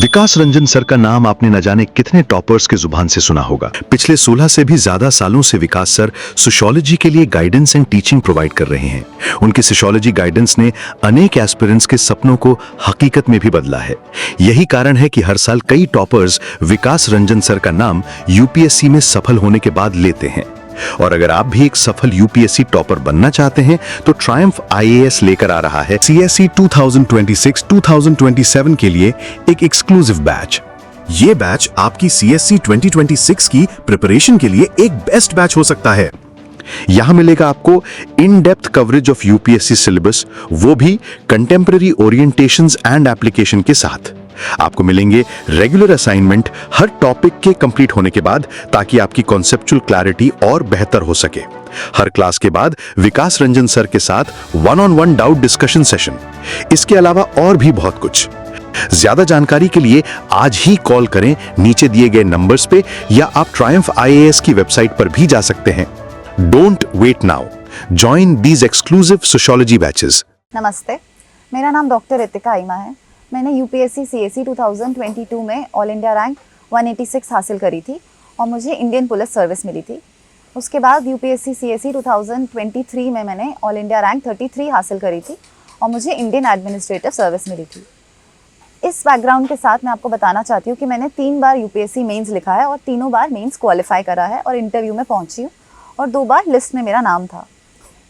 विकास Ranjan sir का नाम आपने न जाने कितने टॉपर्स के जुबान से सुना होगा। पिछले 16 से भी ज्यादा सालों से विकास सर सोशियोलॉजी के लिए गाइडेंस एंड टीचिंग प्रोवाइड कर रहे हैं। उनकी सोशियोलॉजी गाइडेंस ने अनेक एस्पिरेंट्स के सपनों को हकीकत में भी बदला है। यही कारण है कि हर साल कई टॉपर्स विकास रंजन सर का नाम यूपीएससी में सफल होने के बाद लेते हैं। और अगर आप भी एक सफल यूपीएससी टॉपर बनना चाहते हैं तो ट्रायम्फ आईएएस लेकर आ रहा है सीएससी 2026-2027 के लिए एक एक्सक्लूसिव बैच। ये बैच आपकी सीएससी 2026 की प्रिपरेशन के लिए एक बेस्ट बैच हो सकता है। यहां मिलेगा आपको in depth coverage of UPSC syllabus, वो भी कंटेम्पररी ओरिएंटेशंस एंड एप्लीकेशन के साथ। आपको मिलेंगे रेगुलर असाइनमेंट हर टॉपिक के कंप्लीट होने के बाद, ताकि आपकी कॉन्सेप्चुअल क्लैरिटी और बेहतर हो सके। हर क्लास के बाद विकास रंजन सर के साथ 1-on-1 डाउट डिस्कशन सेशन। इसके अलावा और भी बहुत कुछ। ज्यादा जानकारी के लिए आज ही कॉल करें नीचे दिए गए नंबर्स पे, या आप ट्रायम्फ आईएएस की वेबसाइट पर भी जा सकते हैं। Don't wait now, join these exclusive sociology batches. नमस्ते, मेरा नाम डॉक्टर रितिका आइमा है। मैंने यूपीएससी सीएससी 2022 में ऑल इंडिया रैंक 186 हासिल करी थी और मुझे इंडियन पुलिस सर्विस मिली थी। उसके बाद यूपीएससी सीएससी 2023 में मैंने ऑल इंडिया रैंक 33 हासिल करी थी और मुझे इंडियन एडमिनिस्ट्रेटिव सर्विस मिली थी। इस बैकग्राउंड के साथ मैं आपको बताना चाहती हूँ कि मैंने 3 बार यूपीएससी मेंस लिखा है और तीनों बार मेंस क्वालिफाई करा है और इंटरव्यू में पहुँची हूँ और 2 बार लिस्ट में मेरा नाम था।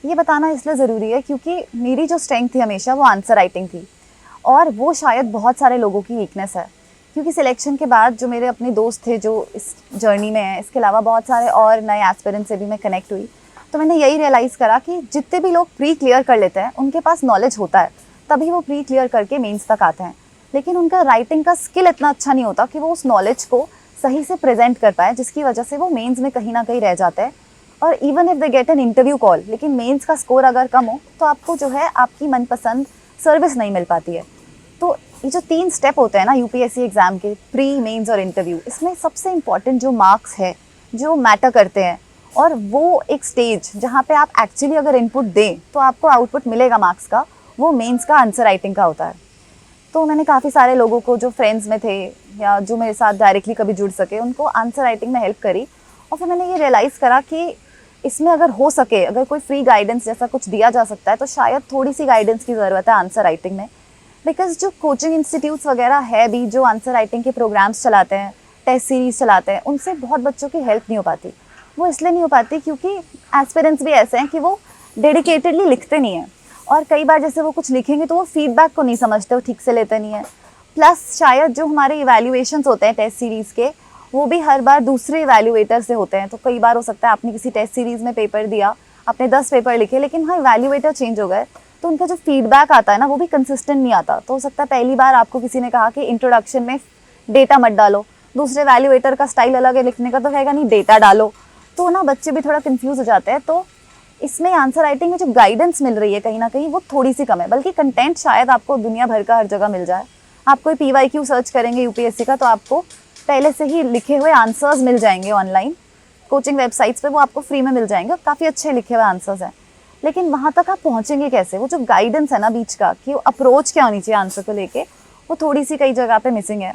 ये बताना इसलिए ज़रूरी है क्योंकि मेरी जो स्ट्रेंथ थी हमेशा वो आंसर राइटिंग थी, और वो शायद बहुत सारे लोगों की वीकनेस है। क्योंकि सिलेक्शन के बाद जो मेरे अपने दोस्त थे जो इस जर्नी में हैं, इसके अलावा बहुत सारे और नए एस्पिरेंट से भी मैं कनेक्ट हुई, तो मैंने यही रियलाइज़ करा कि जितने भी लोग प्री क्लियर कर लेते हैं उनके पास नॉलेज होता है, तभी वो प्री क्लियर करके मेंस तक आते हैं। लेकिन उनका राइटिंग का स्किल इतना अच्छा नहीं होता कि वो उस नॉलेज को सही से प्रेजेंट कर पाए, जिसकी वजह से वो मेंस में कहीं ना कहीं रह जाते हैं। और even if they get an interview call, लेकिन मेंस का स्कोर अगर कम हो तो आपको जो है आपकी मनपसंद सर्विस नहीं मिल पाती है। तो ये जो 3 स्टेप होते हैं ना यूपीएससी एग्ज़ाम के, प्री, मेंस और इंटरव्यू, इसमें सबसे इम्पॉर्टेंट जो मार्क्स है जो मैटर करते हैं, और वो एक स्टेज जहाँ पे आप एक्चुअली अगर इनपुट दें तो आपको आउटपुट मिलेगा मार्क्स का, वो मेंस का आंसर राइटिंग का होता है। तो मैंने काफ़ी सारे लोगों को जो फ्रेंड्स में थे या जो मेरे साथ डायरेक्टली कभी जुड़ सके, उनको आंसर राइटिंग में हेल्प करी। और फिर मैंने ये रियलाइज़ करा कि इसमें अगर हो सके, अगर कोई फ्री गाइडेंस जैसा कुछ दिया जा सकता है तो शायद थोड़ी सी गाइडेंस की ज़रूरत है आंसर राइटिंग में। बिकॉज जो कोचिंग इंस्टीट्यूट्स वगैरह है भी जो आंसर राइटिंग के प्रोग्राम्स चलाते हैं, टेस्ट सीरीज चलाते हैं, उनसे बहुत बच्चों की हेल्प नहीं हो पाती। वो इसलिए नहीं हो पाती क्योंकि एस्पिरेंट्स भी ऐसे हैं कि वो डेडिकेटेडली लिखते नहीं हैं, और कई बार जैसे वो कुछ लिखेंगे तो वो फीडबैक को नहीं समझते, वो ठीक से लेते नहीं हैं। प्लस शायद जो हमारे इवैल्यूएशंस होते हैं टेस्ट सीरीज़ के, वो भी हर बार दूसरे इवैल्यूएटर से होते हैं। तो कई बार हो सकता है आपने किसी टेस्ट सीरीज़ में पेपर दिया, आपने 10 पेपर लिखे, लेकिन वहाँ इवैल्यूएटर चेंज हो गए, तो उनका जो फीडबैक आता है ना वो भी कंसिस्टेंट नहीं आता। तो हो सकता है पहली बार आपको किसी ने कहा कि इंट्रोडक्शन में डेटा मत डालो, दूसरे वैल्यूएटर का स्टाइल अलग है लिखने का, तो कहेगा नहीं डेटा डालो, तो ना बच्चे भी थोड़ा कंफ्यूज हो जाते हैं। तो इसमें आंसर राइटिंग में जो गाइडेंस मिल रही है कहीं ना कहीं वो थोड़ी सी कम है, बल्कि कंटेंट शायद आपको दुनिया भर का हर जगह मिल जाए। आप कोई PYQ सर्च करेंगे यूपीएससी का तो आपको पहले से ही लिखे हुए आंसर्स मिल जाएंगे ऑनलाइन कोचिंग वेबसाइट्स पे, वो आपको फ्री में मिल जाएंगे और काफ़ी अच्छे लिखे हुए आंसर्स हैं। लेकिन वहाँ तक आप पहुँचेंगे कैसे? वो जो गाइडेंस है ना बीच का, कि अप्रोच क्या होनी चाहिए आंसर को लेके, वो थोड़ी सी कई जगह पे मिसिंग है।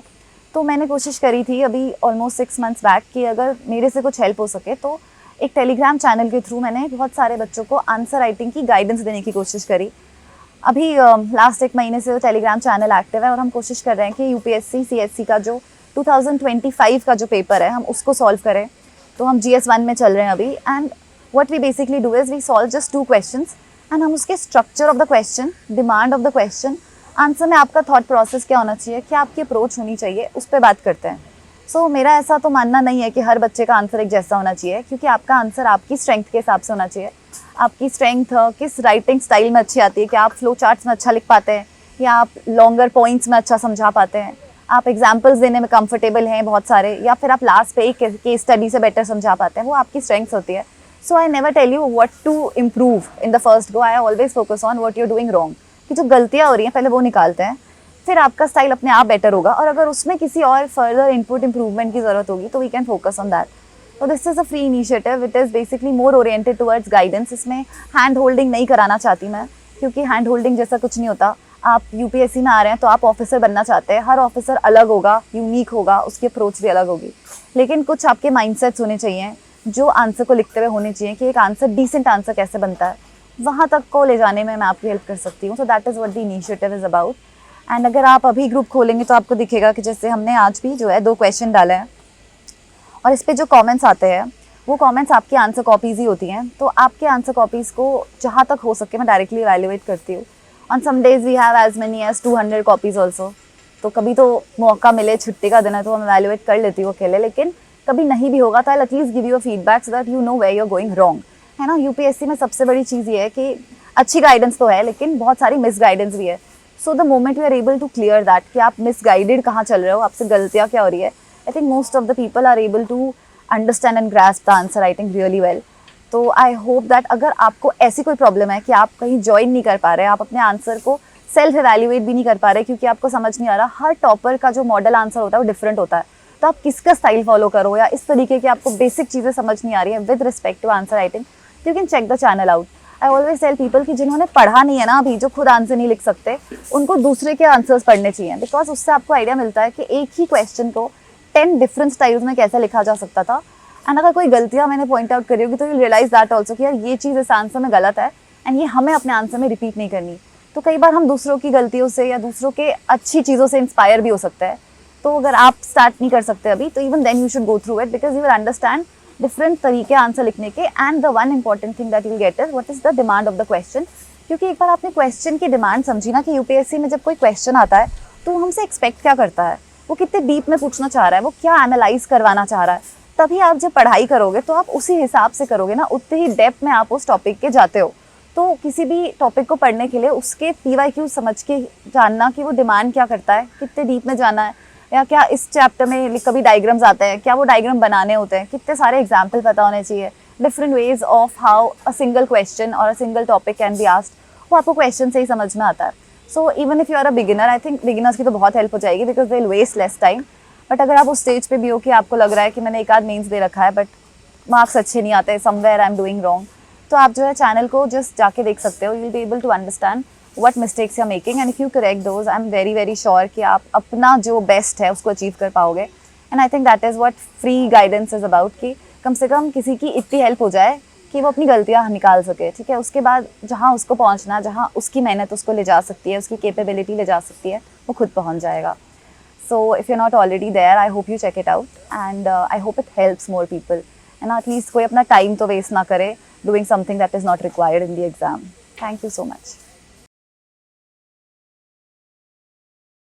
तो मैंने कोशिश करी थी अभी ऑलमोस्ट 6 मंथ्स बैक कि अगर मेरे से कुछ हेल्प हो सके, तो एक टेलीग्राम चैनल के थ्रू मैंने बहुत सारे बच्चों को आंसर राइटिंग की गाइडेंस देने की कोशिश करी। अभी लास्ट 1 महीने से वो टेलीग्राम चैनल एक्टिव है और हम कोशिश कर रहे हैं कि यूपीएससी सीएससी का जो 2025 का जो पेपर है हम उसको सॉल्व करें। तो हम GS1 में चल रहे हैं अभी, and what we basically do is we solve just 2 questions and हम उसके structure of the question, demand of the question, answer में आपका thought process क्या होना चाहिए, क्या आपकी अप्रोच होनी चाहिए, उस पर बात करते हैं। सो मेरा ऐसा तो मानना नहीं है कि हर बच्चे का आंसर एक जैसा होना चाहिए, क्योंकि आपका आंसर आपकी स्ट्रेंथ के हिसाब से होना चाहिए। आपकी स्ट्रेंथ किस राइटिंग स्टाइल में अच्छी आती है, क्या आप फ्लो चार्ट्स में अच्छा लिख पाते हैं, या आप लॉन्गर पॉइंट्स में अच्छा समझा पाते हैं, आप एग्जाम्पल्स देने में कंफर्टेबल हैं बहुत सारे, या फिर आप लास्ट पे एक केस स्टडी से बेटर समझा पाते हैं, वो आपकी स्ट्रेंथ्स होती है। So I never tell you what to improve in the first go. I always focus on what you're doing wrong. कि जो गलतियाँ हो रही हैं पहले वो निकालते हैं, फिर आपका स्टाइल अपने आप बेटर होगा, और अगर उसमें किसी और फर्दर इनपुट इम्प्रूवमेंट की ज़रूरत होगी तो we can focus on that. तो this is a free initiative, it is basically more oriented towards guidance. इसमें हैंड होल्डिंग नहीं कराना चाहती मैं, क्योंकि हैंड होल्डिंग जैसा कुछ नहीं होता। आप यूपीएससी में आ रहे हैं तो आप ऑफिसर बनना चाहते हैं, हर ऑफिसर अलग होगा, यूनिक होगा, उसकी अप्रोच भी अलग होगी, लेकिन कुछ आपके माइंडसेट्स होने चाहिए जो आंसर को लिखते हुए होने चाहिए कि एक आंसर डिसेंट आंसर कैसे बनता है, वहाँ तक को ले जाने में मैं आपकी हेल्प कर सकती हूँ. So that is what the initiative is about. And अगर आप अभी ग्रुप खोलेंगे तो आपको दिखेगा कि जैसे हमने आज भी जो है 2 क्वेश्चन डाले हैं और इस पर जो कमेंट्स आते हैं वो कमेंट्स आपकी आंसर कॉपीज़ ही होती हैं. तो आपके आंसर कॉपीज़ को जहाँ तक हो सके मैं डायरेक्टली इवैल्यूएट करती हूँ. On some days we have as many as 200 copies also. तो कभी तो मौका मिले, छुट्टी का दिन है तो मैं इवैल्यूएट कर लेती हूँ अकेले, लेकिन कभी नहीं भी होगा तो I at least give you a feedback so that you know where you are going wrong. है ना, यूपीएससी में सबसे बड़ी चीज़ ये है कि अच्छी गाइडेंस तो है लेकिन बहुत सारी मिस गाइडेंस भी है. So the moment we are able to clear that कि आप मिस गाइडेड कहाँ चल रहे हो, आपसे गलतियाँ क्या हो रही है, I think most of the people are able to understand and grasp the answer writing really well. तो आई होप दैट अगर आपको ऐसी कोई प्रॉब्लम है कि आप कहीं ज्वाइन नहीं कर पा रहे, आप अपने आंसर को सेल्फ एवेल्युएट भी नहीं कर पा रहे क्योंकि आपको समझ नहीं आ रहा, हर टॉपर का जो मॉडल आंसर होता है वो डिफरेंट होता है, तो आप किसका स्टाइल फॉलो करो, या इस तरीके की आपको बेसिक चीज़ें समझ नहीं आ रही है with respect to answer writing, you can check the channel out. I always tell people कि जिन्होंने पढ़ा नहीं है ना अभी, जो खुद आंसर नहीं लिख सकते, उनको दूसरे के आंसर्स पढ़ने चाहिए, बिकॉज उससे आपको आइडिया मिलता है कि एक ही क्वेश्चन को 10 डिफरेंट स्टाइल्स में कैसे लिखा जा सकता था. एंड अगर कोई गलतियाँ मैंने पॉइंट आउट करी होगी तो यू रियलाइज दैट ऑल्सो कि यार ये चीज़ इस आंसर में गलत है एंड ये हमें अपने आंसर में रिपीट नहीं करनी. तो कई बार हम दूसरों की गलतियों से या दूसरों के अच्छी चीज़ों से इंस्पायर भी हो सकते हैं. तो अगर आप स्टार्ट नहीं कर सकते अभी तो even then you should go through it because you will understand different तरीके आंसर लिखने के. And the one important thing that you will get is what is the demand of the question. क्योंकि एक बार आपने क्वेश्चन की demand समझी ना कि यूपीएससी में जब कोई क्वेश्चन आता है तो हमसे एक्सपेक्ट क्या करता है, वो कितने डीप में पूछना चाह रहा है, वो क्या एनालाइज करवाना चाह रहा है, तभी आप जब पढ़ाई करोगे तो आप उसी हिसाब से करोगे ना, उतनी ही डेप्थ में आप उस टॉपिक के जाते हो. तो किसी भी टॉपिक को पढ़ने के लिए उसके PYQ समझ के जानना कि वो डिमांड क्या करता है, कितने डीप में जाना है, या क्या इस चैप्टर में कभी डायग्राम्स आते हैं, क्या वो डायग्राम बनाने होते हैं, कितने सारे एग्जाम्पल पता होने चाहिए, different ways of how a single question और a single topic can be asked, वो आपको क्वेश्चन से ही समझ में आता है. So even if you are a beginner, I think beginners की तो बहुत हेल्प हो जाएगी because they will waste less time. But अगर आप उस स्टेज पे भी हो कि आपको लग रहा है कि मैंने एक आध मेंस दे रखा है बट मार्क्स अच्छे नहीं आते, somewhere I am doing wrong, तो आप जो है चैनल को जस्ट जाके देख सकते हो. You will be able to understand what mistakes you are making and if you correct those, I am very very sure कि आप अपना जो बेस्ट है उसको अचीव कर पाओगे. And I think that is what free guidance is about, कि कम से कम किसी की इतनी हेल्प हो जाए कि वो अपनी गलतियाँ निकाल सके. ठीक है, उसके बाद जहाँ उसको पहुँचना, जहाँ उसकी मेहनत उसको ले जा सकती है, उसकी कैपेबिलिटी ले जा सकती है, वो खुद पहुँच जाएगा. So if you're not already there, I hope you check it out and I hope it helps more people. And at least कोई अपना time तो waste ना करे doing something that is not required in the exam. Thank you so much.